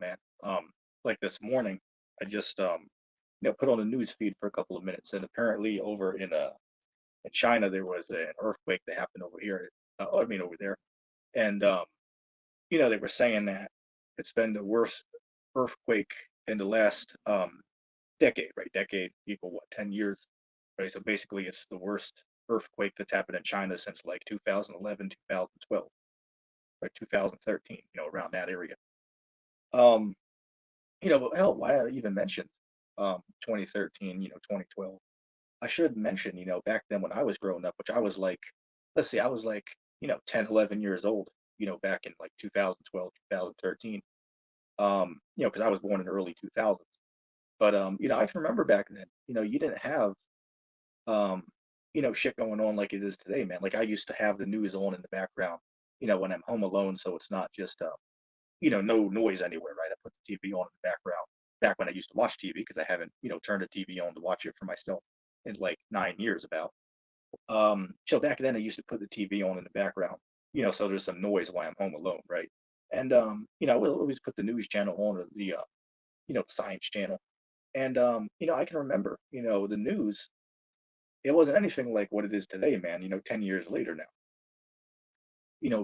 man. Like this morning, I just put on the news feed for a couple of minutes, and apparently over in China there was an earthquake that happened over here. I mean over there, and they were saying that it's been the worst earthquake in the last decade, right? Decade equal what, 10 years, right? So basically, it's the worst earthquake that's happened in China since like 2011, 2012, right? 2013, around that area. Um, but hell, why I even mentioned 2013, 2012. I should mention, back then when I was growing up, which I was like, let's see, I was like, 10, 11 years old, back in like 2012, 2013. Because I was born in the early 2000s. But I can remember back then, you didn't have um, shit going on like it is today, man. Like I used to have the news on in the background, when I'm home alone, so it's not just no noise anywhere, right? I put the TV on in the background back when I used to watch TV because I haven't, turned the TV on to watch it for myself in like 9 years about. So back then I used to put the TV on in the background, so there's some noise while I'm home alone, right? And we'll always put the news channel on or the science channel. And I can remember, the news, it wasn't anything like what it is today, man, 10 years later now.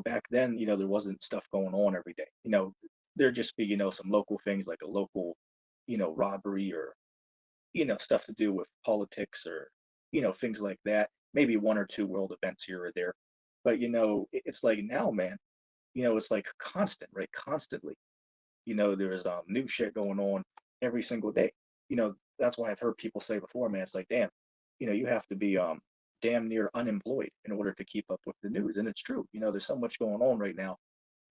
Back then, there wasn't stuff going on every day. There'd just be, some local things like a local, robbery or, stuff to do with politics or, things like that. Maybe one or two world events here or there. But, it's like now, man, it's like constant, right? Constantly. There's new shit going on every single day. That's why I've heard people say before, man, it's like, damn, you have to be damn near unemployed in order to keep up with the news. And it's true. There's so much going on right now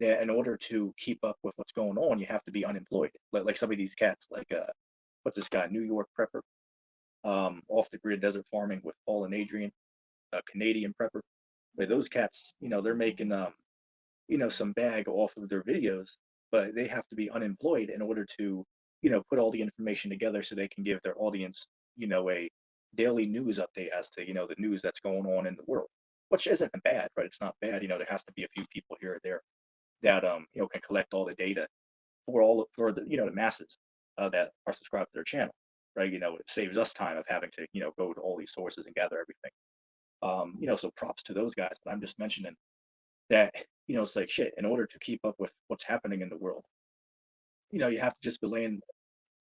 that in order to keep up with what's going on, you have to be unemployed. Like some of these cats, like what's this guy, New York prepper, off the grid desert farming with Paul and Adrian, a Canadian prepper. But those cats, they're making some bag off of their videos, but they have to be unemployed in order to, put all the information together so they can give their audience, a daily news update as to, the news that's going on in the world, which isn't bad, right? It's not bad. There has to be a few people here or there that, can collect all the data for the, the masses that are subscribed to their channel, right? It saves us time of having to, go to all these sources and gather everything. So props to those guys, but I'm just mentioning that it's like shit in order to keep up with what's happening in the world. You have to just be laying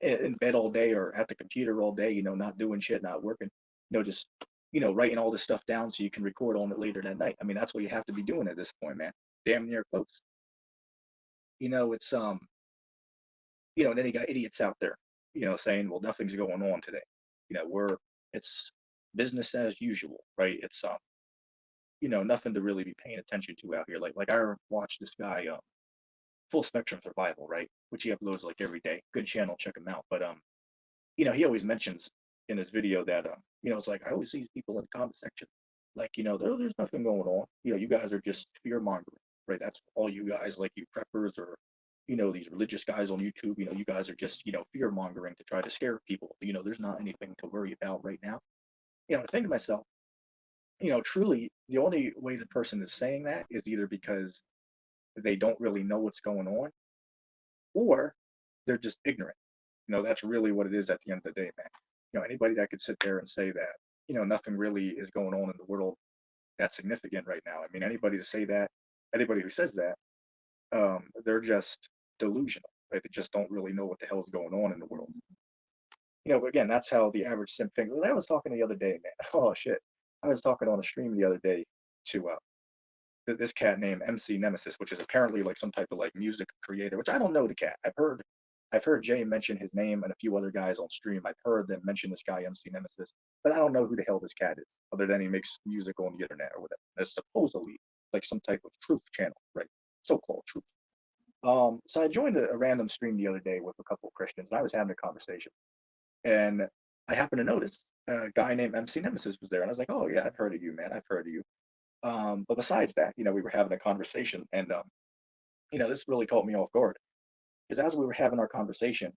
in bed all day or at the computer all day, not doing shit, not working, just writing all this stuff down so you can record on it later that night. I mean, that's what you have to be doing at this point, man. Damn near close. It's and then you got idiots out there, saying, well, nothing's going on today. It's business as usual, right? It's nothing to really be paying attention to out here. Like I watched this guy, Full Spectrum Survival, right? Which he uploads like every day. Good channel, check him out. But he always mentions in his video that it's like I always see these people in the comment section, like, there's nothing going on. You guys are just fear mongering, right? That's all you guys, like you preppers or these religious guys on YouTube, you guys are just, fear mongering to try to scare people. There's not anything to worry about right now. I think to myself, truly the only way the person is saying that is either because they don't really know what's going on, or they're just ignorant. That's really what it is at the end of the day, man. Anybody that could sit there and say that, nothing really is going on in the world that's significant right now. I mean, anybody to say that, anybody who says that, they're just delusional. Right? They just don't really know what the hell is going on in the world. But again, that's how the average sim thinks. I was talking the other day, man. Oh shit, I was talking on a stream the other day to this cat named MC Nemesis, which is apparently like some type of like music creator, which I don't know the cat. I've heard Jay mention his name and a few other guys on stream. I've heard them mention this guy MC Nemesis, but I don't know who the hell this cat is, other than he makes music on the internet or whatever. It's supposedly like some type of truth channel, right? So-called truth. So I joined a random stream the other day with a couple of Christians, and I was having a conversation, and I happened to notice a guy named MC Nemesis was there, and I was like, "Oh yeah, I've heard of you, man. I've heard of you." But besides that, we were having a conversation, and this really caught me off guard because as we were having our conversation,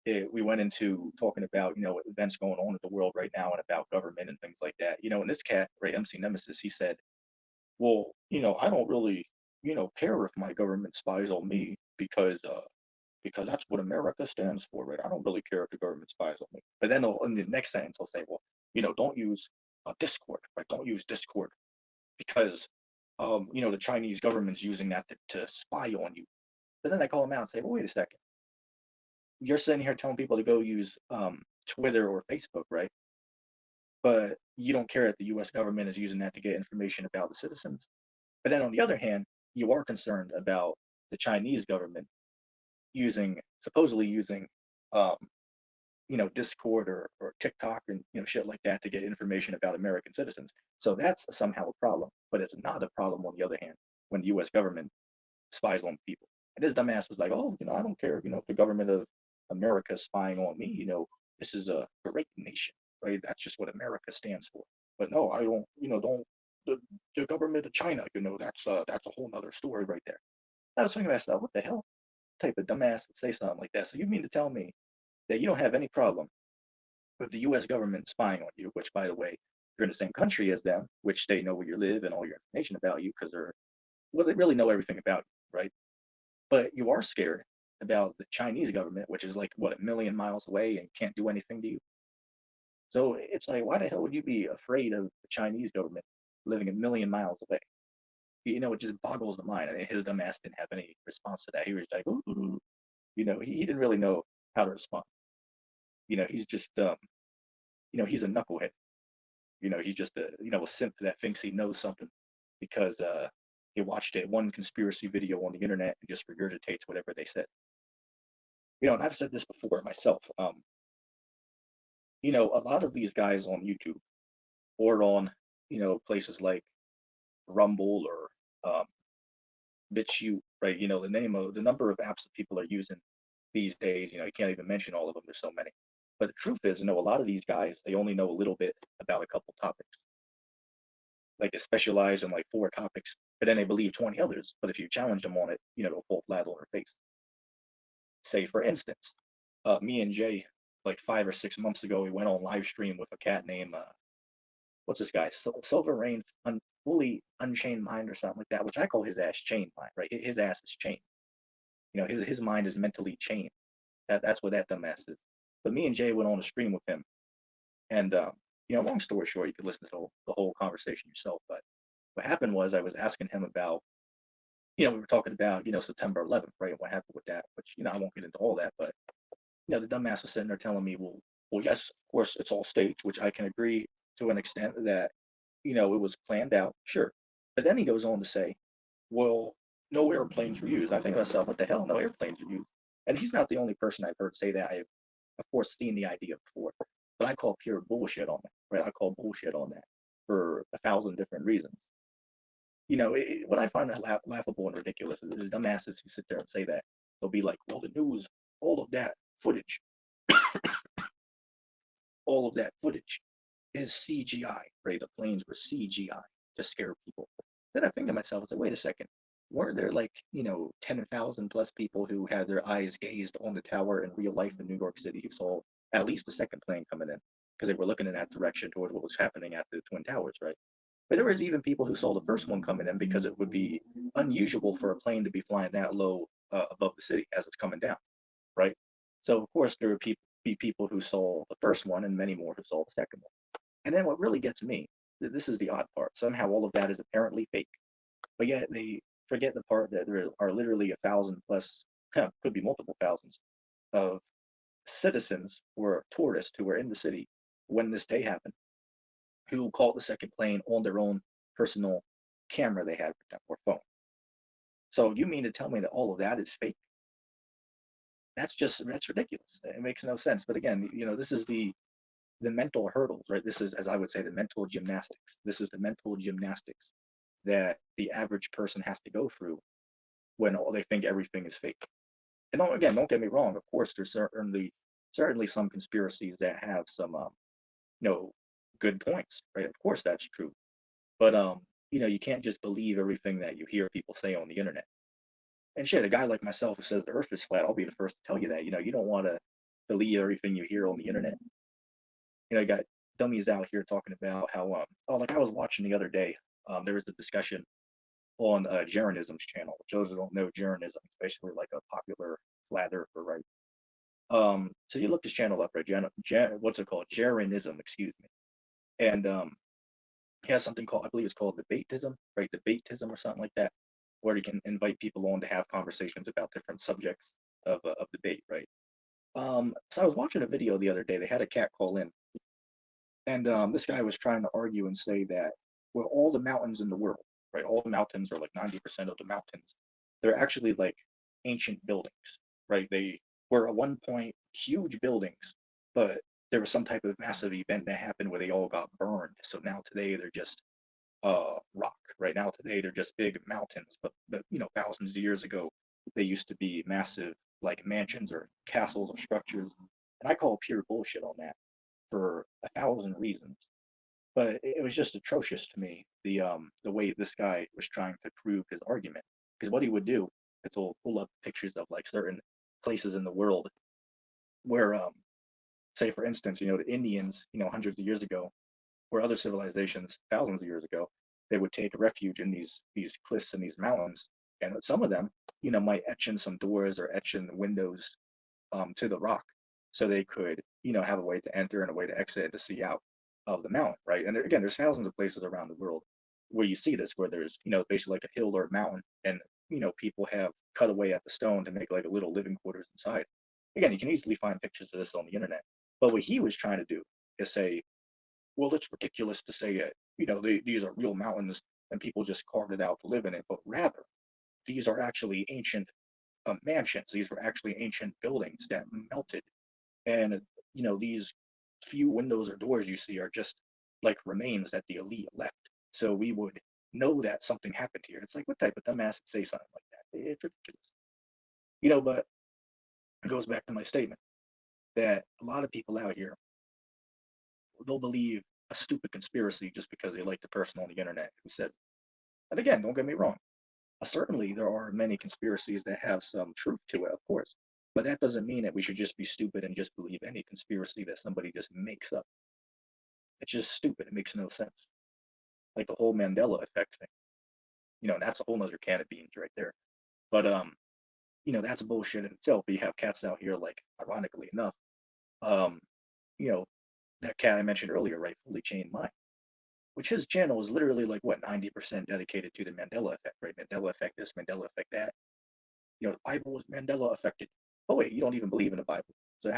we went into talking about events going on in the world right now and about government and things like that. And this cat, right, MC Nemesis, he said, "Well, I don't really, care if my government spies on me because because that's what America stands for, right? I don't really care if the government spies on me. But then in the next sentence, they'll say, well, don't use Discord, right? Don't use Discord because, the Chinese government's using that to spy on you. But then I call them out and say, well, wait a second. You're sitting here telling people to go use Twitter or Facebook, right? But you don't care that the U.S. government is using that to get information about the citizens. But then on the other hand, you are concerned about the Chinese government supposedly using, um, Discord or TikTok and shit like that to get information about American citizens. So that's somehow a problem. But it's not a problem on the other hand when the U.S. government spies on people. And this dumbass was like, oh, I don't care, if the government of America is spying on me, this is a great nation, right? That's just what America stands for. But no, I don't, don't the government of China, that's a whole nother story right there. I was thinking to myself, what the hell type of dumbass would say something like that? So you mean to tell me that you don't have any problem with the U.S. government spying on you, which, by the way, you're in the same country as them, which they know where you live and all your information about you because they really know everything about you, right? But you are scared about the Chinese government, which is like what, a million miles away and can't do anything to you. So it's like, why the hell would you be afraid of the Chinese government living a million miles away? It just boggles the mind. I mean, his dumb ass didn't have any response to that. He was like, ooh, he didn't really know how to respond. He's just, he's a knucklehead. He's just a simp that thinks he knows something because he watched one conspiracy video on the internet and just regurgitates whatever they said. And I've said this before myself. A lot of these guys on YouTube or on, places like Rumble or BitChute, right? The number of apps that people are using these days, you can't even mention all of them. There's so many. But the truth is, a lot of these guys, they only know a little bit about a couple topics. Like they specialize in like 4 topics, but then they believe 20 others. But if you challenge them on it, they'll fall flat on their face. Say, for instance, me and Jay, like 5 or 6 months ago, we went on live stream with a cat named what's this guy? Silver Rain, fully Unchained Mind or something like that, which I call his ass Chained Mind, right? His ass is chained. His mind is mentally chained. That's what that dumbass is. But me and Jay went on a stream with him, and long story short, you could listen to the whole conversation yourself. But what happened was I was asking him about, we were talking about, September 11th, right? What happened with that? Which, I won't get into all that, but the dumbass was sitting there telling me, well, yes, of course, it's all staged, which I can agree to an extent that, it was planned out, sure. But then he goes on to say, well, no airplanes were used. I think to myself, what the hell? No airplanes were used. And he's not the only person I've heard say that. I've, of course, seen the idea before, but I call pure bullshit on it, right? I call bullshit on that for 1,000 different reasons. What I find laughable and ridiculous is dumbasses who sit there and say that. They'll be like, well, the news, all of that footage, all of that footage is CGI, right? The planes were CGI to scare people. Then I think to myself, I said, wait a second, weren't there like, 10,000 plus people who had their eyes gazed on the tower in real life in New York City who saw at least the second plane coming in because they were looking in that direction towards what was happening at the Twin Towers, right? But there was even people who saw the first one coming in because it would be unusual for a plane to be flying that low above the city as it's coming down, right? So of course there would be people who saw the first one and many more who saw the second one. And then what really gets me, this is the odd part. Somehow all of that is apparently fake, but yet they forget the part that there are literally 1,000 plus, could be multiple thousands of citizens or tourists who were in the city when this day happened, who caught the second plane on their own personal camera they had with them or phone. So you mean to tell me that all of that is fake? That's ridiculous. It makes no sense. But again, this is the mental hurdles, right? This is, as I would say, the mental gymnastics. This is the mental gymnastics that the average person has to go through when they think everything is fake. And don't get me wrong. Of course, there's certainly some conspiracies that have some good points, right? Of course, that's true. But you can't just believe everything that you hear people say on the internet. And shit, a guy like myself who says the Earth is flat, I'll be the first to tell you that. You don't want to believe everything you hear on the internet. You got dummies out here talking about how like I was watching the other day, there was a discussion on Jaronism's channel. Which those who don't know, Jaronism is basically like a popular flat earther, right? So you look his channel up, right? What's it called? Jeranism, excuse me. And he has something called, I believe it's called debatism, right? Debatism or something like that, where you can invite people on to have conversations about different subjects of debate, right? So I was watching a video the other day. They had a cat call in, and this guy was trying to argue and say that, well, all the mountains in the world, right? All the mountains, or like 90% of the mountains, they're actually like ancient buildings, right? They were at one point huge buildings, but there was some type of massive event that happened where they all got burned. So now today they're just rock. Right now today they're just big mountains, but thousands of years ago they used to be massive like mansions or castles or structures. And I call pure bullshit on that for a thousand reasons. But it was just atrocious to me, the way this guy was trying to prove his argument. Because what he would do is he'll pull up pictures of like certain places in the world where say for instance, the Indians, hundreds of years ago, or other civilizations thousands of years ago, they would take refuge in these cliffs and these mountains. And some of them, might etch in some doors or etch in windows to the rock, so they could, have a way to enter and a way to exit and to see out of the mountain, right? And again, there's thousands of places around the world where you see this, where there's, basically like a hill or a mountain, and people have cut away at the stone to make like a little living quarters inside. Again, you can easily find pictures of this on the internet. But what he was trying to do is say, well, it's ridiculous to say it. These are real mountains and people just carved it out to live in it, but rather these are actually ancient mansions. These were actually ancient buildings that melted, and these few windows or doors you see are just like remains that the elite left. So we would know that something happened here. It's like, what type of dumbass would say something like that? It's ridiculous. But it goes back to my statement that a lot of people out here, they'll believe a stupid conspiracy just because they like the person on the internet who said it. And again, don't get me wrong. Certainly, there are many conspiracies that have some truth to it, of course. But that doesn't mean that we should just be stupid and just believe any conspiracy that somebody just makes up. It's just stupid. It makes no sense. Like the whole Mandela effect thing. That's a whole nother can of beans right there. But that's bullshit in itself. But you have cats out here, like, ironically enough, um, you know, that cat I mentioned earlier, right, Fully Chained Mind, which his channel is literally like what 90% dedicated to the Mandela effect, right? Mandela effect this, Mandela effect that. The Bible was Mandela affected. Oh wait, you don't even believe in the Bible. So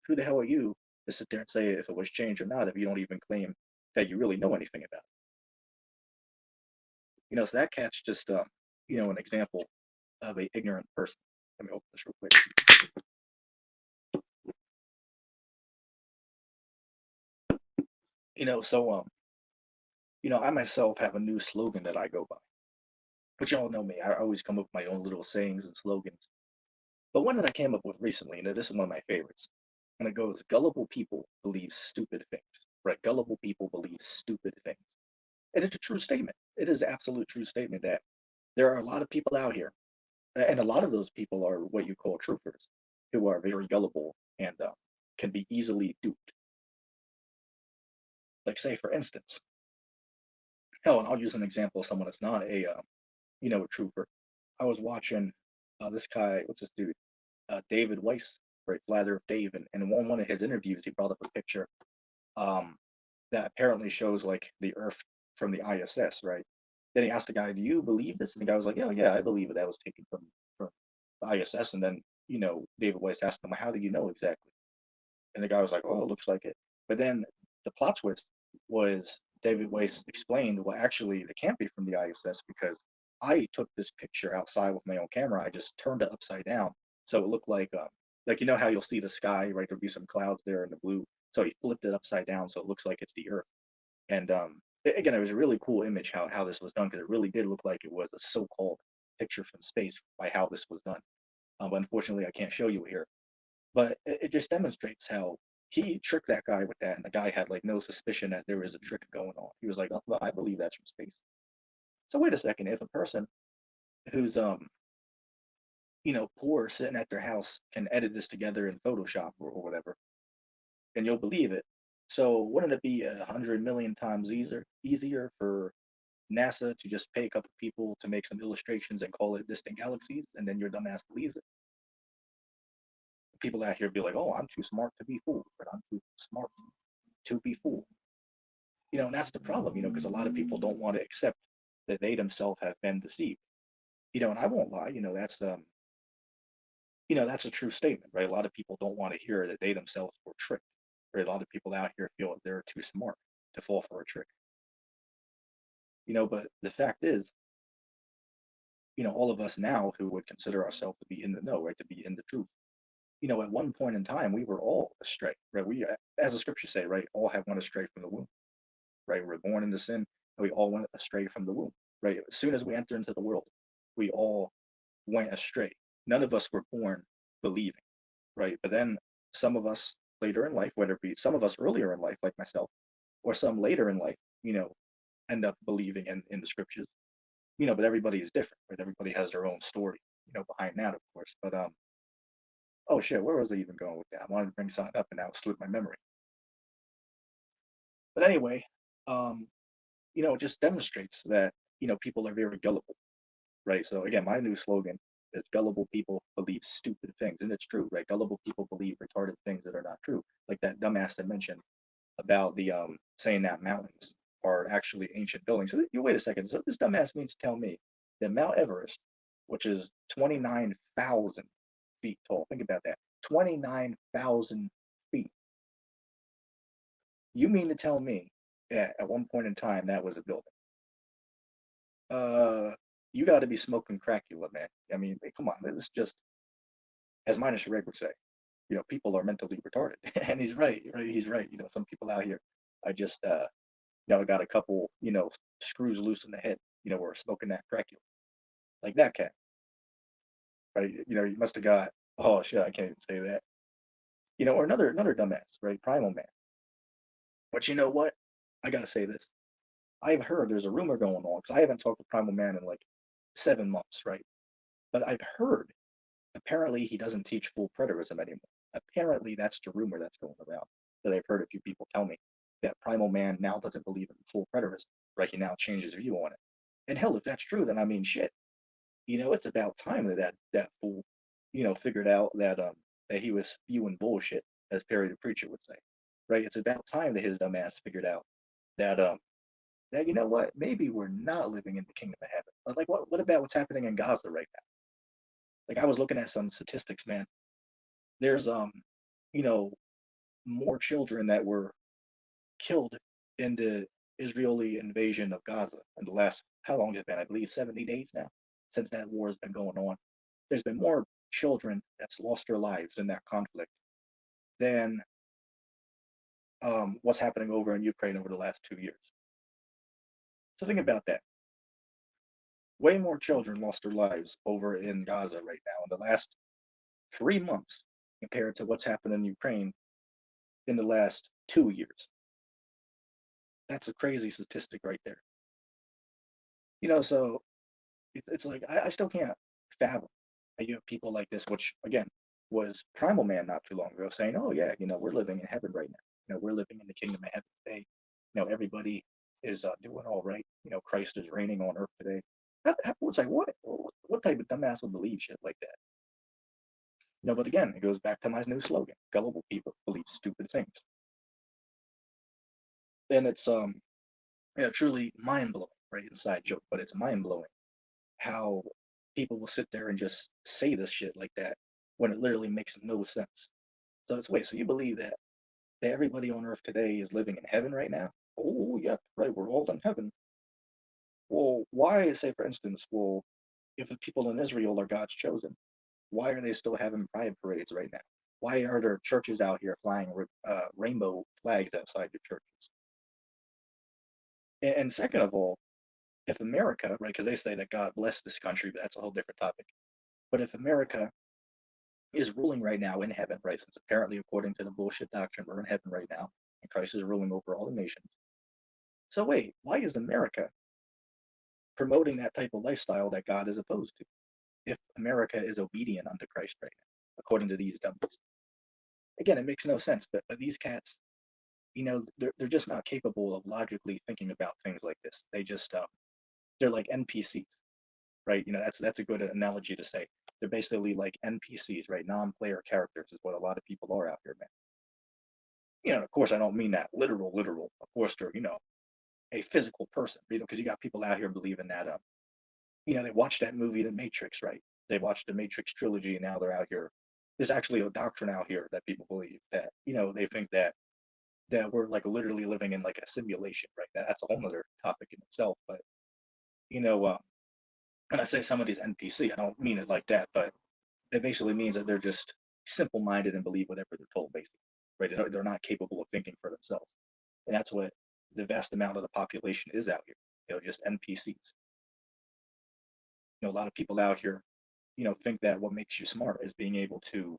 who the hell are you to sit there and say if it was changed or not if you don't even claim that you really know anything about it? So that cat's just an example of a ignorant person. Let me open this real quick. So I myself have a new slogan that I go by. But y'all know me. I always come up with my own little sayings and slogans. But one that I came up with recently, and this is one of my favorites, and it goes, gullible people believe stupid things. Right? Gullible people believe stupid things. And it's a true statement. It is an absolute true statement that there are a lot of people out here, and a lot of those people are what you call truthers, who are very gullible and can be easily duped. Like, say, for instance, hell, and I'll use an example of someone that's not a truther. I was watching this guy, what's this dude? David Weiss, right? Flat Earth Dave, and in one of his interviews, he brought up a picture um, that apparently shows like the Earth from the ISS, right? Then he asked the guy, "Do you believe this?" And the guy was like, "Yeah, yeah, I believe it. That was taken from the ISS." And then David Weiss asked him, "How do you know exactly?" And the guy was like, "Oh, it looks like it." But then the plot twist was David Weiss explained, "Well, actually, it can't be from the ISS because I took this picture outside with my own camera. I just turned it upside down, so it looked like how you'll see the sky, right? There'll be some clouds there in the blue. So he flipped it upside down, so it looks like it's the Earth." And again, it was a really cool image how this was done, because it really did look like it was a so-called picture from space by how this was done. But unfortunately, I can't show you here. But it just demonstrates how he tricked that guy with that, and the guy had like no suspicion that there was a trick going on. He was like, "Oh, well, I believe that's from space." So wait a second, if a person who's poor, sitting at their house, can edit this together in Photoshop or whatever, and you'll believe it. So wouldn't it be 100 million times easier for NASA to just pay a couple people to make some illustrations and call it distant galaxies, and then your dumbass believes it? people out here be like, oh, I'm too smart to be fooled, but I'm too smart to be fooled. And that's the problem, because a lot of people don't want to accept that they themselves have been deceived. And I won't lie, that's a true statement, right? A lot of people don't want to hear that they themselves were tricked. Right? A lot of people out here feel that they're too smart to fall for a trick. But the fact is, all of us now who would consider ourselves to be in the know, right, to be in the truth, at one point in time, we were all astray, right? As the scriptures say, right, all have went astray from the womb, right? We were born into sin, and we all went astray from the womb, right? As soon as we enter into the world, we all went astray. None of us were born believing, right? But then some of us later in life, whether it be some of us earlier in life, like myself, or some later in life, end up believing in the scriptures, but everybody is different, right? Everybody has their own story, behind that, of course. But oh shit, where was I even going with that? I wanted to bring something up and now it slipped my memory. But anyway, um, it just demonstrates that, people are very gullible, right? So again, my new slogan is gullible people believe stupid things. And it's true, right? Gullible people believe retarded things that are not true. Like that dumbass that mentioned about the saying that mountains are actually ancient buildings. So you wait a second. So this dumbass means to tell me that Mount Everest, which is 29,000 feet tall. Think about that. 29,000 feet. You mean to tell me that at one point in time that was a building? Uh, you got to be smoking Crackula, man. I mean, come on. This is just, as Minus Reg would say, people are mentally retarded, and he's right. Right, he's right. Some people out here, I just, got a couple, screws loose in the head, or smoking that Crackula, like that cat, right? You must have got. Oh shit, I can't even say that. Or another dumbass, right? Primal Man. But you know what? I gotta say this. I've heard there's a rumor going on because I haven't talked to Primal Man in like 7 months, right? But I've heard apparently he doesn't teach full preterism anymore. Apparently that's the rumor that's going around that I've heard a few people tell me that Primal Man now doesn't believe in full preterism, right? He now changes his view on it. And hell, if that's true, then I mean shit. It's about time that fool, figured out that he was spewing bullshit, as Perry the Preacher would say. Right? It's about time that his dumb ass figured out that that what, maybe we're not living in the kingdom of heaven. Like what about what's happening in Gaza right now? Like I was looking at some statistics, man. There's you know, more children that were killed in the Israeli invasion of Gaza in the last, how long has it been? I believe 70 days now since that war has been going on. There's been more children that's lost their lives in that conflict than what's happening over in Ukraine over the last 2 years. So think about that. Way more children lost their lives over in Gaza right now in the last 3 months compared to what's happened in Ukraine in the last 2 years. That's a crazy statistic right there. So it's like I still can't fathom that you have people like this, which again was Primal Man not too long ago, saying, "Oh yeah, we're living in heaven right now. We're living in the kingdom of heaven today. Everybody is doing all right. Christ is reigning on earth today." It's like what type of dumbass would believe shit like that? But again, it goes back to my new slogan: gullible people believe stupid things, and it's truly mind blowing, right? Inside joke, but it's mind blowing how people will sit there and just say this shit like that when it literally makes no sense. So it's wait, so you believe that everybody on earth today is living in heaven right now? Oh, yep, right, we're all in heaven. Well, why, say for instance, well, if the people in Israel are God's chosen, why are they still having pride parades right now? Why are there churches out here flying rainbow flags outside the churches? And second of all, if America, right, because they say that God blessed this country, but that's a whole different topic. But if America is ruling right now in heaven, right? Since apparently, according to the bullshit doctrine, we're in heaven right now, and Christ is ruling over all the nations. So wait, why is America promoting that type of lifestyle that God is opposed to? If America is obedient unto Christ right now, according to these dummies. Again, it makes no sense. But these cats, they're just not capable of logically thinking about things like this. They just they're like NPCs, right? That's a good analogy to say. They're basically like NPCs, right? Non-player characters is what a lot of people are out here, man. Of course, I don't mean that literal. Of course, they're, a physical person, because you got people out here believing that, they watched that movie, The Matrix, right? They watched the Matrix trilogy, and now they're out here. There's actually a doctrine out here that people believe that, they think that we're like literally living in like a simulation, right? That's a whole other topic in itself. But you know, when I say some of these NPC, I don't mean it like that, but it basically means that they're just simple-minded and believe whatever they're told, basically, right? They're not capable of thinking for themselves, and that's what the vast amount of the population is out here. Just NPCs. A lot of people out here, think that what makes you smart is being able to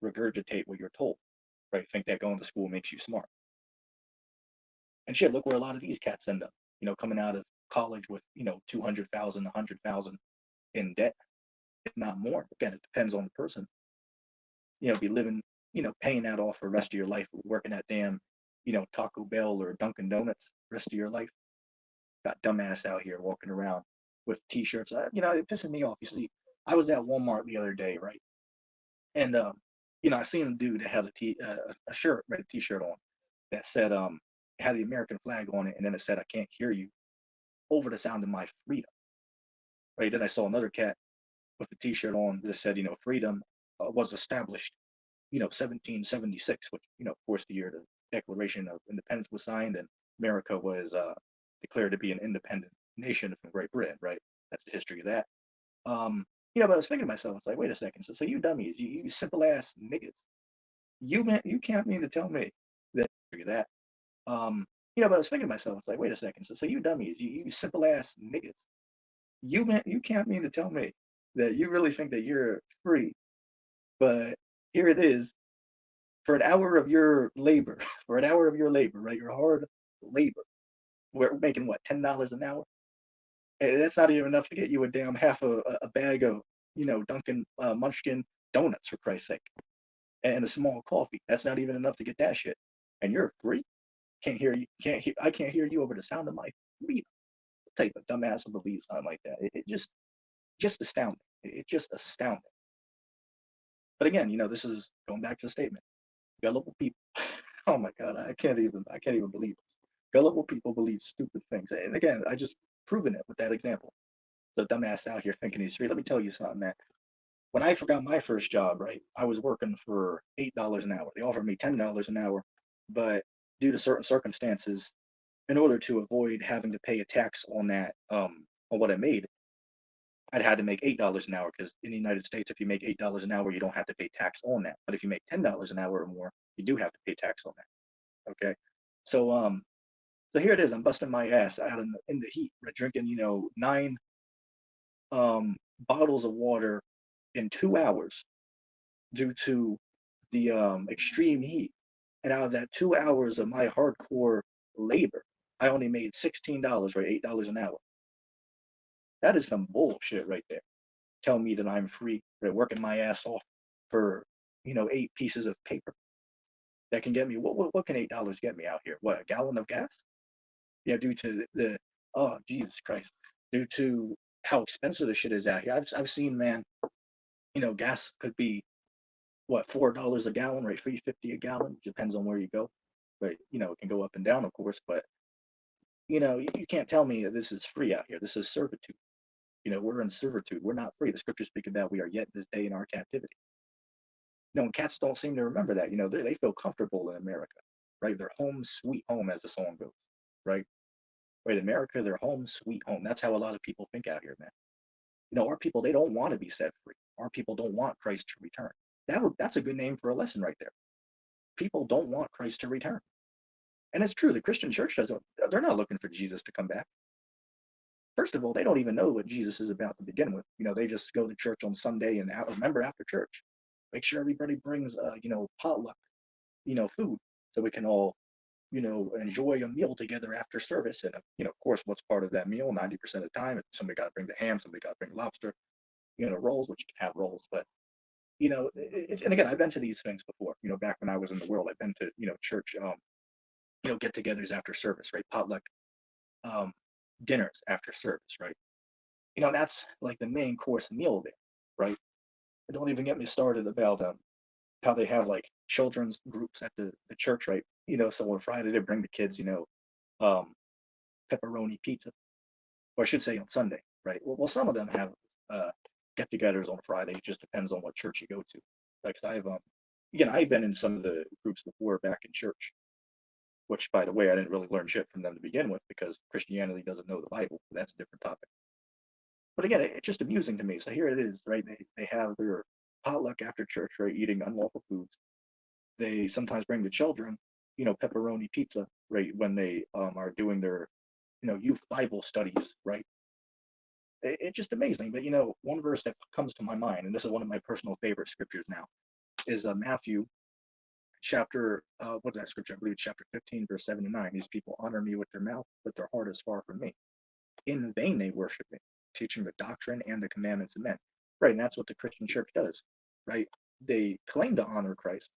regurgitate what you're told, right? Think that going to school makes you smart. And shit, look where a lot of these cats end up, coming out of college with, 200,000, 100,000 in debt, if not more. Again, it depends on the person. Be living, paying that off for the rest of your life, working at damn, Taco Bell or Dunkin' Donuts rest of your life. Got dumbass out here walking around with t-shirts. It pisses me off. You see, I was at Walmart the other day, right? And I seen a dude that had a shirt, right, a t-shirt on that said had the American flag on it, and then it said, "I can't hear you over the sound of my freedom." Right. Then I saw another cat with a t-shirt on that said, freedom was established, 1776, which, of course, the year the Declaration of Independence was signed and America was declared to be an independent nation from Great Britain, right? That's the history of that. But I was thinking to myself, it's like, wait a second. So you dummies, you simple ass niggas, you can't mean to tell me that that. But I was thinking to myself, it's like, wait a second. So you dummies, you simple ass niggas, you can't mean to tell me that you really think that you're free, but here it is for an hour of your labor, for an hour of your labor, right? Your hard labor. We're making what, $10 an hour? And that's not even enough to get you a damn half a bag of, Dunkin' Munchkin donuts, for Christ's sake, and a small coffee. That's not even enough to get that shit. And you're free. Can't hear you. Can't hear. I can't hear you over the sound of my freedom. Type of dumbass who believes something like that. It just astounding. It just astounding. But again, this is going back to the statement. Gullible people. Oh my God, I can't even believe this. Gullible people believe stupid things. And again, I just proven it with that example. The dumbass out here thinking he's free. Let me tell you something, man. When I got my first job, right, I was working for $8 an hour. They offered me $10 an hour, but due to certain circumstances, in order to avoid having to pay a tax on that, on what I made, I'd had to make $8 an hour because in the United States, if you make $8 an hour, you don't have to pay tax on that. But if you make $10 an hour or more, you do have to pay tax on that. Okay, so so here it is. I'm busting my ass out in the heat, right, drinking, 9 bottles of water in 2 hours due to the extreme heat. And out of that 2 hours of my hardcore labor, I only made $16, right? $8 an hour. That is some bullshit right there. Tell me that I'm free, right? Working my ass off for, 8 pieces of paper that can get me what can $8 get me out here? What, a gallon of gas? Due to the oh Jesus Christ, due to how expensive the shit is out here. I've seen, man, gas could be what, $4 a gallon, right? 3.50 a gallon. Depends on where you go. But it can go up and down, of course. But you can't tell me that this is free out here. This is servitude. We're in servitude. We're not free. The scriptures speak about we are yet this day in our captivity. And cats don't seem to remember that. They feel comfortable in America, right? They're home sweet home, as the song goes, right? Right, America, their home sweet home. That's how a lot of people think out here, man. Our people, they don't want to be set free. Our people don't want Christ to return. That's a good name for a lesson right there. People don't want Christ to return. And it's true, the Christian church doesn't, they're not looking for Jesus to come back. First of all, they don't even know what Jesus is about to begin with. They just go to church on Sunday and remember after church, make sure everybody brings, potluck, food so we can all, enjoy a meal together after service. And, of course, what's part of that meal 90% of the time? Somebody got to bring the ham, somebody got to bring lobster, rolls, which you can have rolls. But, and again, I've been to these things before, back when I was in the world. I've been to, church, get togethers after service, right? Potluck um, dinners after service, right? That's like the main course meal there, right? Don't even get me started about how they have like children's groups at the church, right? So on Friday they bring the kids, um, pepperoni pizza, or I should say on Sunday, right? Well, some of them have uh, get-togethers on Friday. It just depends on what church you go to. Like I've again, I've been in some of the groups before back in church, which by the way, I didn't really learn shit from them to begin with because Christianity doesn't know the Bible. But that's a different topic. But again, it's just amusing to me. So here it is, right? They have their potluck after church, right? Eating unlawful foods. They sometimes bring the children, pepperoni pizza, right? When they are doing their, youth Bible studies, right? It's just amazing. But one verse that comes to my mind, and this is one of my personal favorite scriptures now, is Matthew chapter, what's that scripture? I believe it's chapter 15, verse 7 to 9. These people honor me with their mouth, but their heart is far from me. In vain they worship me, teaching the doctrine and the commandments of men. Right, and that's what the Christian church does, right? They claim to honor Christ,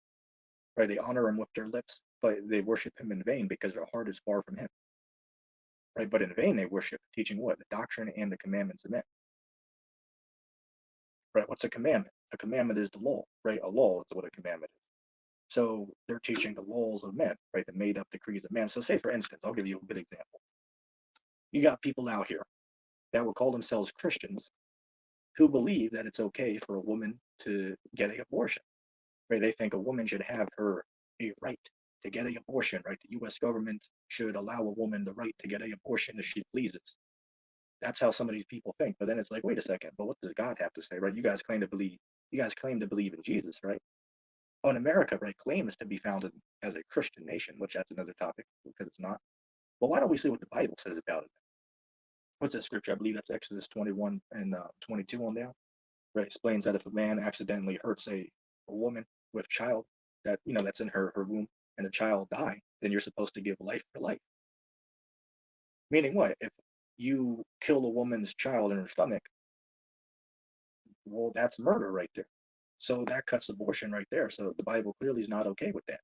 right? They honor him with their lips, but they worship him in vain because their heart is far from him, right? But in vain they worship, teaching what? The doctrine and the commandments of men, right? What's a commandment? A commandment is the law, right? A law is what a commandment is. So they're teaching the laws of men, right? The made up decrees of man. So say, for instance, I'll give you a good example. You got people out here that will call themselves Christians who believe that it's okay for a woman to get an abortion, right? They think a woman should have a right to get an abortion, right? The U.S. government should allow a woman the right to get an abortion if she pleases. That's how some of these people think. But then it's like, wait a second, but what does God have to say, right? You guys claim to believe in Jesus, right? Oh, in America, right, claims to be founded as a Christian nation, which that's another topic because it's not. But why don't we see what the Bible says about it? What's that scripture? I believe that's Exodus 21 and 22 on down, right? Explains that if a man accidentally hurts a woman with child that that's in her womb and the child die, then you're supposed to give life for life. Meaning what? If you kill a woman's child in her stomach, well, that's murder right there. So that cuts abortion right there. So the Bible clearly is not okay with that.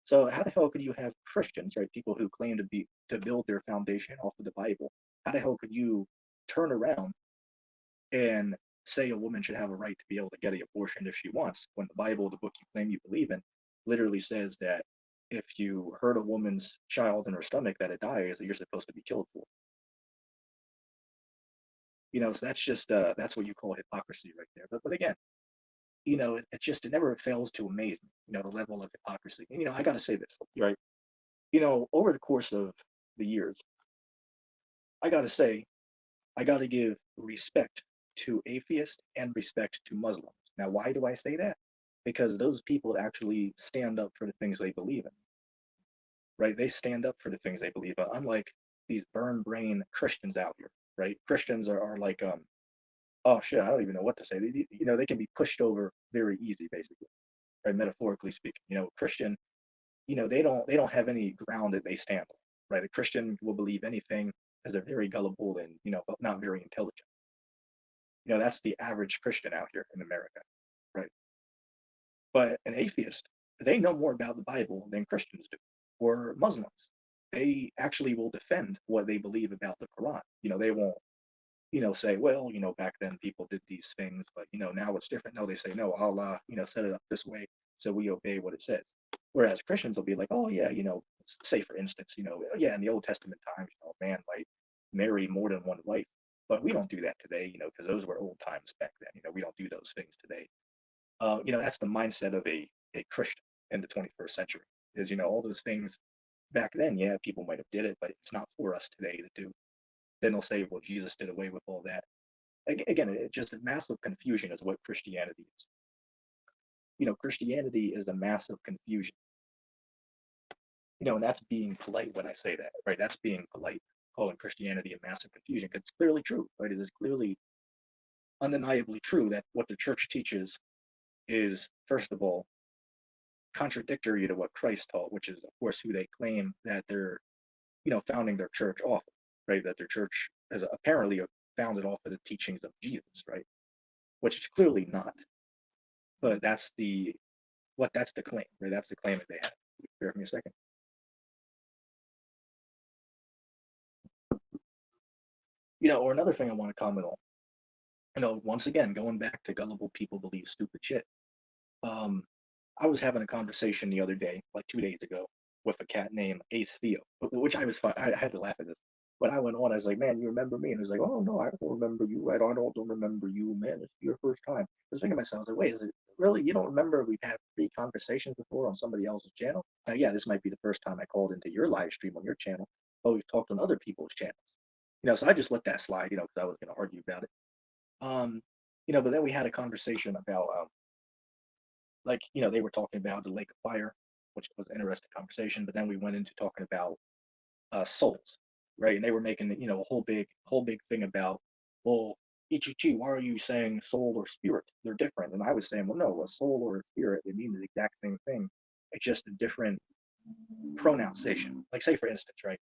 So how the hell could you have Christians, right? People who claim to build their foundation off of the Bible. How the hell could you turn around and say a woman should have a right to be able to get an abortion if she wants, when the Bible, the book you claim you believe in, literally says that if you hurt a woman's child in her stomach that it dies, that you're supposed to be killed for. So that's just that's what you call hypocrisy right there. But again, it never fails to amaze me, the level of hypocrisy. And I gotta say this, right? Over the course of the years, I gotta say, I gotta give respect to atheists and respect to Muslims. Now, why do I say that? Because those people actually stand up for the things they believe in, right? They stand up for the things they believe in, unlike these burn brain Christians out here, right? Christians are like, oh shit, I don't even know what to say. They can be pushed over very easy, basically, right? Metaphorically speaking, Christian, they don't have any ground that they stand on, right? A Christian will believe anything because they're very gullible and but not very intelligent. That's the average Christian out here in America, right? But an atheist, they know more about the Bible than Christians do, or Muslims. They actually will defend what they believe about the Quran. They won't, say, well, back then people did these things, but now it's different. No, they say, no, Allah, set it up this way, so we obey what it says. Whereas Christians will be like, oh yeah, say for instance, yeah, in the Old Testament times, a man might marry more than one wife, but we don't do that today, because those were old times back then. We don't do those things today. That's the mindset of a Christian in the 21st century. Is all those things back then, yeah, people might have did it, but it's not for us today to do. Then they'll say, well, Jesus did away with all that. Again, it's just a massive confusion is what Christianity is. Christianity is a massive confusion. And that's being polite when I say that, right? That's being polite, calling Christianity a massive confusion, because it's clearly true, right? It is clearly, undeniably true that what the church teaches is, first of all, contradictory to what Christ taught, which is, of course, who they claim that they're, founding their church off of, right? That their church is apparently founded off of the teachings of Jesus, right? Which is clearly not. But that's the claim, right? That's the claim that they have. Bear with me a second. Or another thing I want to comment on Once again, going back to gullible people believe stupid shit. Um, I was having a conversation the other day, like 2 days ago, with a cat named Ace Theo, which I was fun. I had to laugh at this. But I went on, I was like, man, you remember me? And he was like, oh, no, I don't remember you. I don't remember you, man. It's your first time. I was thinking to myself, like, wait, is it really? You don't remember we've had 3 conversations before on somebody else's channel? Now, yeah, this might be the first time I called into your live stream on your channel, but we've talked on other people's channels. So I just let that slide, because I was going to argue about it. Um, but then we had a conversation about like they were talking about the lake of fire, which was an interesting conversation, but then we went into talking about souls, right? And they were making a whole big thing about, well, Ichichi, why are you saying soul or spirit? They're different. And I was saying, well, no, a soul or a spirit, they mean the exact same thing. It's just a different pronunciation. Like, say for instance, right,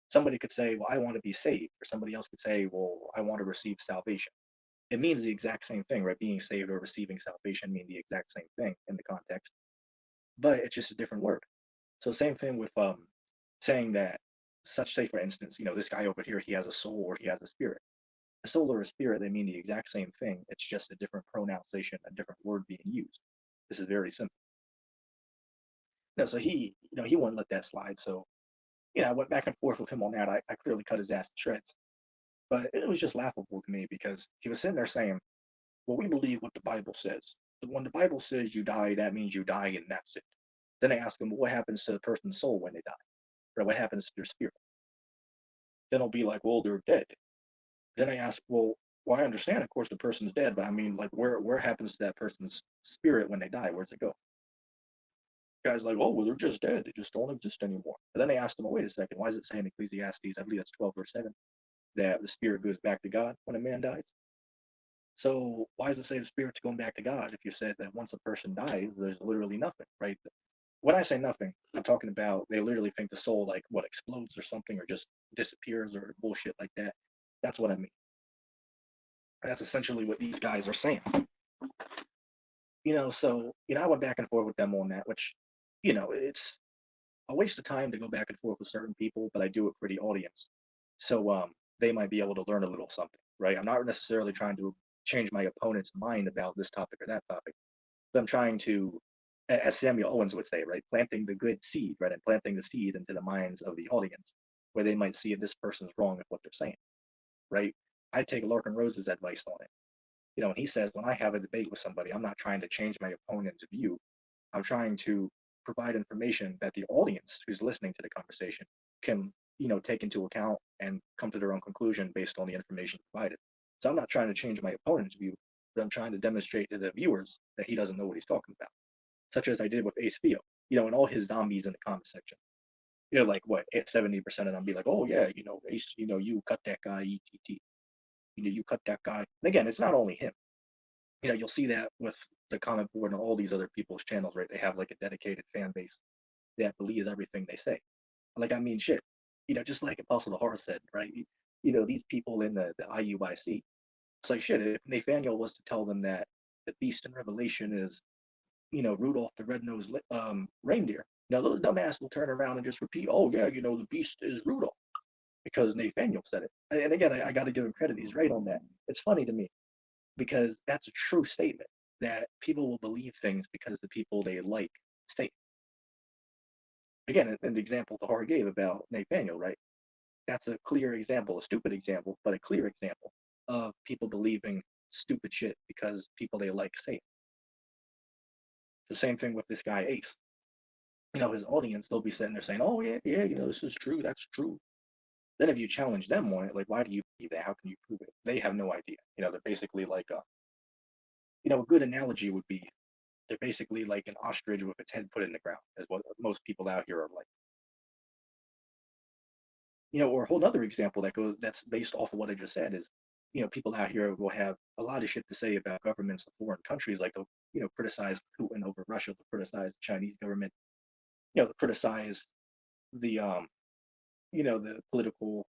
somebody could say, well, I want to be saved, or somebody else could say, well, I want to receive salvation. It means the exact same thing, right? Being saved or receiving salvation mean the exact same thing in the context, but it's just a different word. So same thing with saying that, such, say for instance, this guy over here, he has a soul or he has a spirit. A soul or a spirit, they mean the exact same thing. It's just a different pronunciation, a different word being used. This is very simple. So he wouldn't let that slide. So I went back and forth with him on that. I clearly cut his ass to shreds, but it was just laughable to me because he was sitting there saying, well, we believe what the Bible says. When the Bible says you die, that means you die and that's it. Then I ask him, well, what happens to the person's soul when they die? Or what happens to their spirit? Then he'll be like, well, they're dead. Then I ask, well, I understand, of course, the person's dead, but I mean, like, where happens to that person's spirit when they die? Where's it go? The guy's like, oh, well, they're just dead. They just don't exist anymore. But then I asked him, well, wait a second, why does it say in Ecclesiastes, I believe that's 12 verse 7, that the spirit goes back to God when a man dies? So why does it say the spirit's going back to God if you said that once a person dies, there's literally nothing, right? When I say nothing, I'm talking about they literally think the soul like what explodes or something or just disappears or bullshit like that. That's what I mean. That's essentially what these guys are saying. So I went back and forth with them on that, which it's a waste of time to go back and forth with certain people, but I do it for the audience, so they might be able to learn a little something, right? I'm not necessarily trying to change my opponent's mind about this topic or that topic, but I'm trying to, as Samuel Owens would say, right, planting the good seed, right, and planting the seed into the minds of the audience, where they might see if this person's wrong with what they're saying, right? I take Larkin Rose's advice on it. And he says, when I have a debate with somebody, I'm not trying to change my opponent's view. I'm trying to provide information that the audience who's listening to the conversation can, take into account and come to their own conclusion based on the information provided. So I'm not trying to change my opponent's view, but I'm trying to demonstrate to the viewers that he doesn't know what he's talking about, such as I did with Ace Theo, and all his zombies in the comment section. Like what, 70% of them be like, oh yeah, Ace, you cut that guy, ETT. You cut that guy. And again, it's not only him. You'll see that with the comment board and all these other people's channels, right? They have like a dedicated fan base that believes everything they say. Like, I mean, shit. Just like Apostle the Horror said, right? These people in the IUIC, it's like shit. If Nathaniel was to tell them that the beast in Revelation is, Rudolph the Red-Nosed Reindeer, now those dumbass will turn around and just repeat, oh yeah, the beast is Rudolph because Nathaniel said it. And again, I got to give him credit. He's right on that. It's funny to me because that's a true statement that people will believe things because the people they like say. Again, an example Tahar gave about Nathaniel, right? That's a clear example, a stupid example, but a clear example of people believing stupid shit because people they like say it. The same thing with this guy Ace. His audience, they'll be sitting there saying, "Oh yeah, yeah, this is true, that's true." Then if you challenge them on it, like, why do you believe that? How can you prove it? They have no idea. They're basically like a good analogy would be they're basically like an ostrich with its head put in the ground, is what most people out here are like. Or a whole other example that's based off of what I just said is, people out here will have a lot of shit to say about governments of foreign countries, like they'll, criticize Putin over Russia, they'll criticize the Chinese government, they'll criticize the the political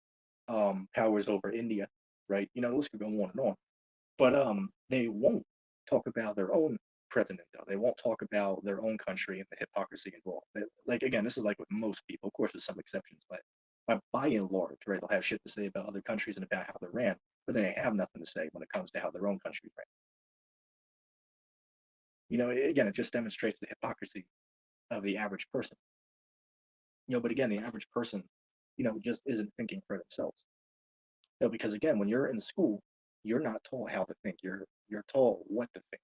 powers over India, right? The list could go on and on. But they won't talk about their own president, though. They won't talk about their own country and the hypocrisy involved. Like, again, this is like with most people. Of course, there's some exceptions, but by and large, right, they'll have shit to say about other countries and about how they're ran. but then they have nothing to say when it comes to how their own country ran. Again, it just demonstrates the hypocrisy of the average person. But again, the average person, just isn't thinking for themselves. Because again, when you're in school, you're not told how to think. You're told what to think.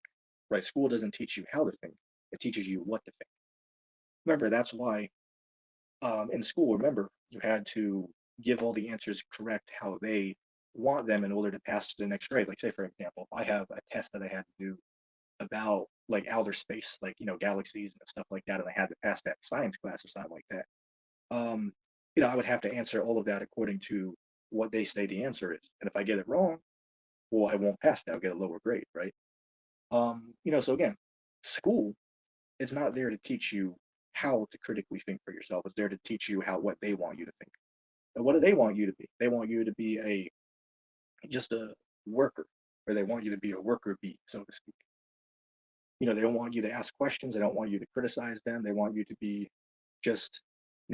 Right? School doesn't teach you how to think. It teaches you what to think. Remember, that's why in school, remember, you had to give all the answers correct how they want them in order to pass to the next grade. Like, say, for example, if I have a test that I had to do about like outer space, like, galaxies and stuff like that, and I had to pass that science class or something like that, um, I would have to answer all of that according to what they say the answer is. And if I get it wrong, well, I won't pass that. I'll get a lower grade, right? So again, school is not there to teach you how to critically think for yourself. It's there to teach you what they want you to think. And what do they want you to be? They want you to be just a worker, or they want you to be a worker bee, so to speak. They don't want you to ask questions. They don't want you to criticize them. They want you to be just,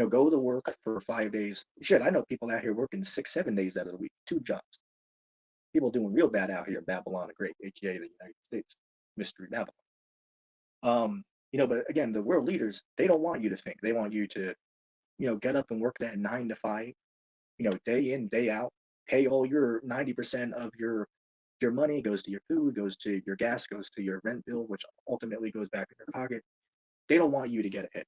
go to work for 5 days. Shit, I know people out here working 6, 7 days out of the week, 2 jobs. People doing real bad out here in Babylon the Great, aka the United States, Mystery Babylon. But again, the world leaders, they don't want you to think. They want you to, get up and work that 9 to 5, day in, day out, pay all your 90% of your money goes to your food, goes to your gas, goes to your rent bill, which ultimately goes back in your pocket. They don't want you to get ahead.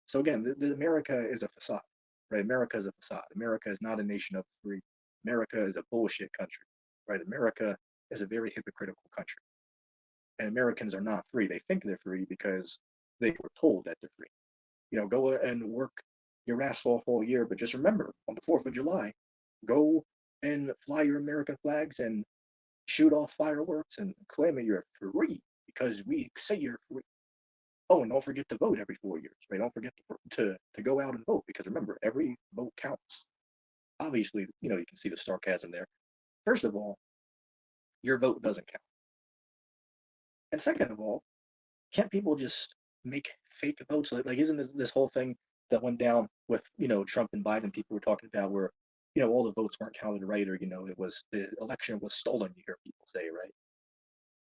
So again, the America is a facade, right? America is a facade. America is not a nation of the free. America is a bullshit country, right? America is a very hypocritical country. And Americans are not free. They think they're free because they were told that they're free. Go and work your ass off all year, but just remember, on the 4th of July, go and fly your American flags and shoot off fireworks and claim that you're free because we say you're free. Oh, and don't forget to vote every 4 years, right? Don't forget to go out and vote, because remember, every vote counts. Obviously, you can see the sarcasm there. First of all, your vote doesn't count. And second of all, can't people just make fake votes? Like isn't this whole thing that went down with, Trump and Biden, people were talking about where, all the votes weren't counted right, or, it was the election was stolen, you hear people say, right?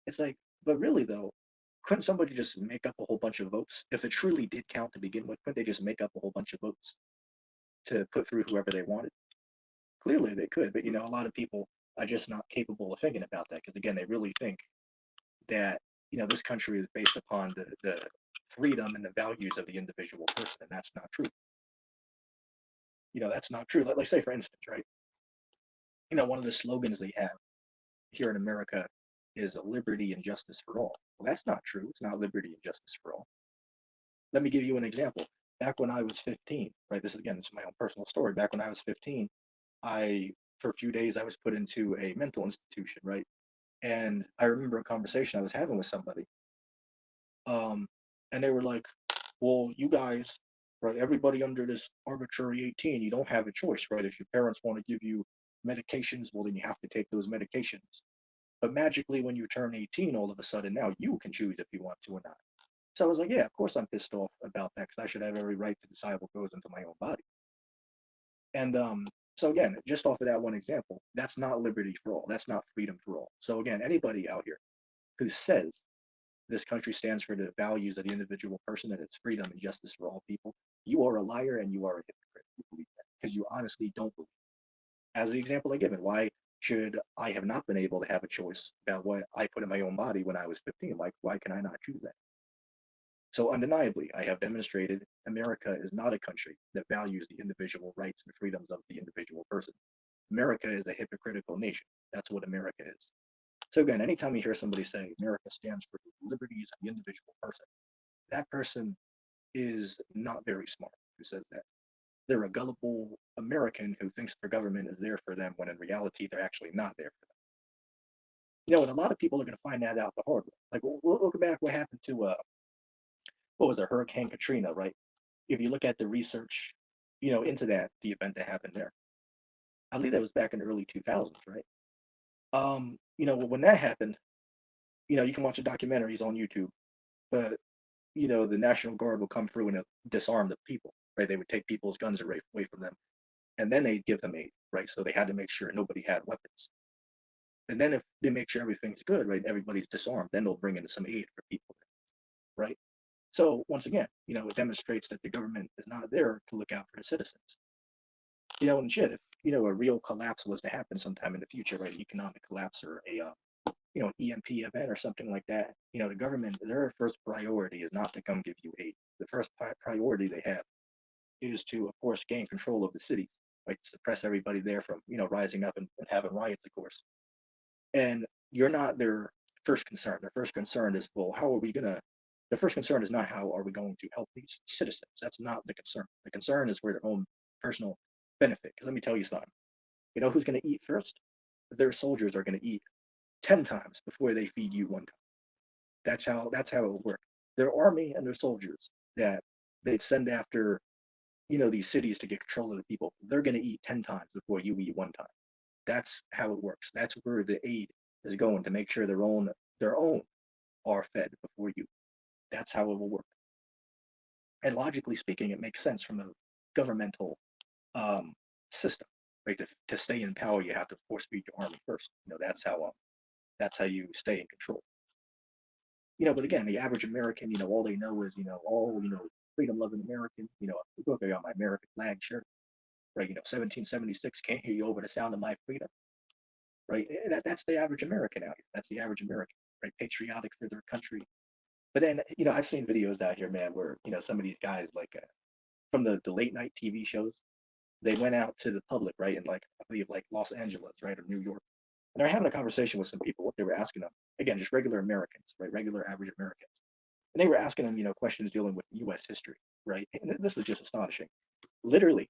It's like, but really though, couldn't somebody just make up a whole bunch of votes? If it truly did count to begin with, couldn't they just make up a whole bunch of votes to put through whoever they wanted? Clearly they could, but a lot of people are just not capable of thinking about that, because again, they really think that, this country is based upon the freedom and the values of the individual person, and that's not true. That's not true. Like say for instance, right? One of the slogans they have here in America is liberty and justice for all. Well, that's not true. It's not liberty and justice for all. Let me give you an example. Back when I was 15, right? This is my own personal story. Back when I was 15, for a few days, I was put into a mental institution, right? And I remember a conversation I was having with somebody. And they were like, well, you guys, right, everybody under this arbitrary 18, you don't have a choice, right? If your parents want to give you medications, well, then you have to take those medications. But magically, when you turn 18, all of a sudden now you can choose if you want to or not. So I was like, yeah, of course I'm pissed off about that, because I should have every right to decide what goes into my own body. And so again, just off of that one example, that's not liberty for all. That's not freedom for all. So again, anybody out here who says this country stands for the values of the individual person and its freedom and justice for all people, you are a liar and you are a hypocrite. You believe that because you honestly don't believe. As the example I given, why should I have not been able to have a choice about what I put in my own body when I was 15? Like, why can I not choose that? So undeniably, I have demonstrated America is not a country that values the individual rights and freedoms of the individual person. America is a hypocritical nation. That's what America is. So again, anytime you hear somebody say America stands for the liberties of the individual person, that person is not very smart who says that. They're a gullible American who thinks their government is there for them when in reality they're actually not there for them. And a lot of people are going to find that out the hard way. Like, we'll look back what happened to what was it, Hurricane Katrina, right? If you look at the research, into the event that happened there, I believe that was back in the early 2000s, right? When that happened, you can watch the documentaries on YouTube, but the National Guard will come through and disarm the people, right? They would take people's guns away from them, and then they give them aid, right? So they had to make sure nobody had weapons. And then if they make sure everything's good, right, everybody's disarmed, then they'll bring in some aid for people, right? So once again, it demonstrates that the government is not there to look out for the citizens. And shit, if a real collapse was to happen sometime in the future, right, an economic collapse or a an EMP event or something like that, the government, their first priority is not to come give you aid. The first priority they have is to, of course, gain control of the cities, like suppress everybody there from, rising up and having riots, of course. And you're not their first concern. Their first concern is, well, how are we gonna? The first concern is not how are we going to help these citizens. That's not the concern. The concern is for their own personal benefit. Because let me tell you something. You know who's going to eat first? Their soldiers are going to eat 10 times before they feed you one time. That's how it will work. Their army and their soldiers that they send after these cities to get control of the people, they're going to eat 10 times before you eat one time. That's how it works. That's where the aid is going to make sure their own are fed before you. That's how it will work. And logically speaking, it makes sense from a governmental um, system, right? To stay in power, you have to force feed your army first. That's how you stay in control. But again, the average American, all they know is, freedom loving American. Look, I got my American flag shirt, right? 1776 can't hear you over the sound of my freedom, right? That's the average American out here. That's the average American, right? Patriotic for their country. But then, I've seen videos out here, man, where, some of these guys, like from the late night TV shows, they went out to the public, right? In like, I believe, like Los Angeles, right? Or New York. And they're having a conversation with some people. What they were asking them, again, just regular Americans, right? Regular average Americans. And they were asking them, questions dealing with U.S. history, right? And this was just astonishing. Literally,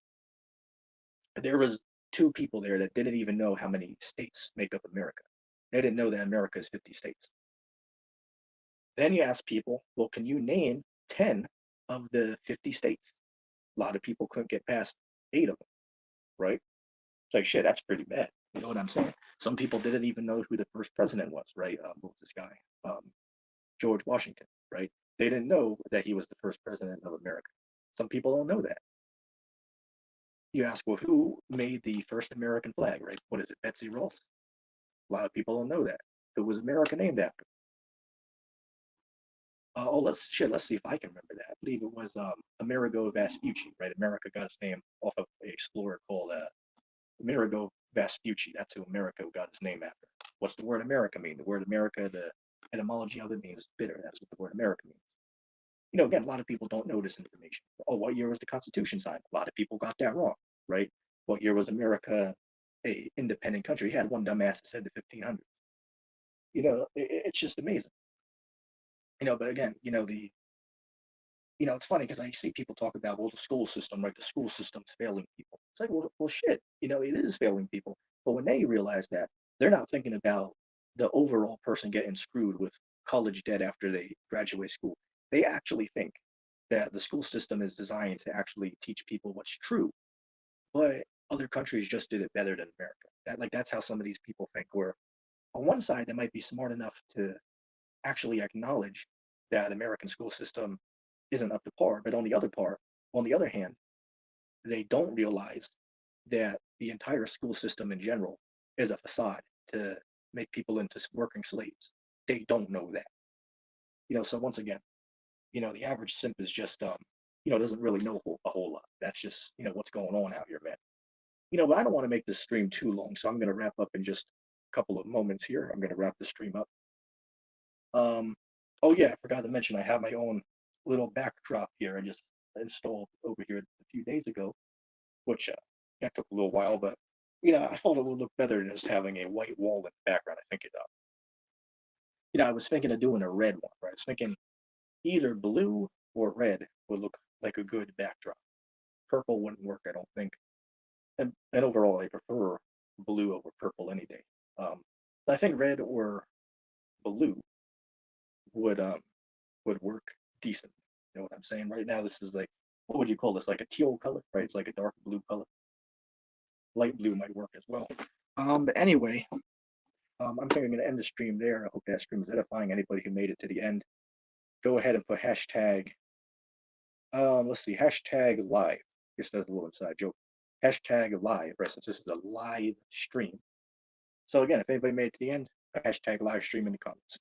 there was two people there that didn't even know how many states make up America. They didn't know that America is 50 states. Then you ask people, well, can you name 10 of the 50 states? A lot of people couldn't get past 8 of them, right? It's like, shit, that's pretty bad. You know what I'm saying? Some people didn't even know who the first president was, right? What was this guy? George Washington, right? They didn't know that he was the first president of America. Some people don't know that. You ask, well, who made the first American flag, right? What is it, Betsy Ross? A lot of people don't know that. Who was America named after? Let's see if I can remember that. I believe it was Amerigo Vespucci, right? America got its name off of an explorer called Amerigo Vespucci. That's who America got its name after. What's the word America mean? The word America, the etymology of it means bitter. That's what the word America means. Again, a lot of people don't know this information. Oh, what year was the Constitution signed? A lot of people got that wrong, right? What year was America a independent country? He had one dumbass that said the 1500s. It's just amazing. But again, it's funny because I see people talk about, well, the school system, right? The school system's failing people. It's like, well, shit, it is failing people. But when they realize that, they're not thinking about the overall person getting screwed with college debt after they graduate school. They actually think that the school system is designed to actually teach people what's true, but other countries just did it better than America. That's how some of these people think. Where on one side, they might be smart enough to actually acknowledge that American school system isn't up to par, but on the other hand, they don't realize that the entire school system in general is a facade to make people into working slaves. They don't know that. So once again, the average simp is just doesn't really know a whole lot. That's just what's going on out here, man. But I don't want to make this stream too long, so I'm going to wrap up in just a couple of moments here. I'm going to wrap the stream up. Oh yeah, I forgot to mention I have my own little backdrop here. I just installed over here a few days ago, which that took a little while, but I thought it would look better than just having a white wall in the background. I think I was thinking of doing a red one, right? I was thinking either blue or red would look like a good backdrop. Purple wouldn't work, I don't think. And overall, I prefer blue over purple any day. I think red or blue would work decent. You know what I'm saying? Right now, this is like, what would you call this? Like a teal color, right? It's like a dark blue color. Light blue might work as well. But anyway, I'm thinking I'm gonna end the stream there. I hope that stream is edifying. Anybody who made it to the end, go ahead and put hashtag. Let's see, hashtag live. Just as a little inside joke. hashtag live, right? Since this is a live stream. So again, if anybody made it to the end, hashtag live stream in the comments.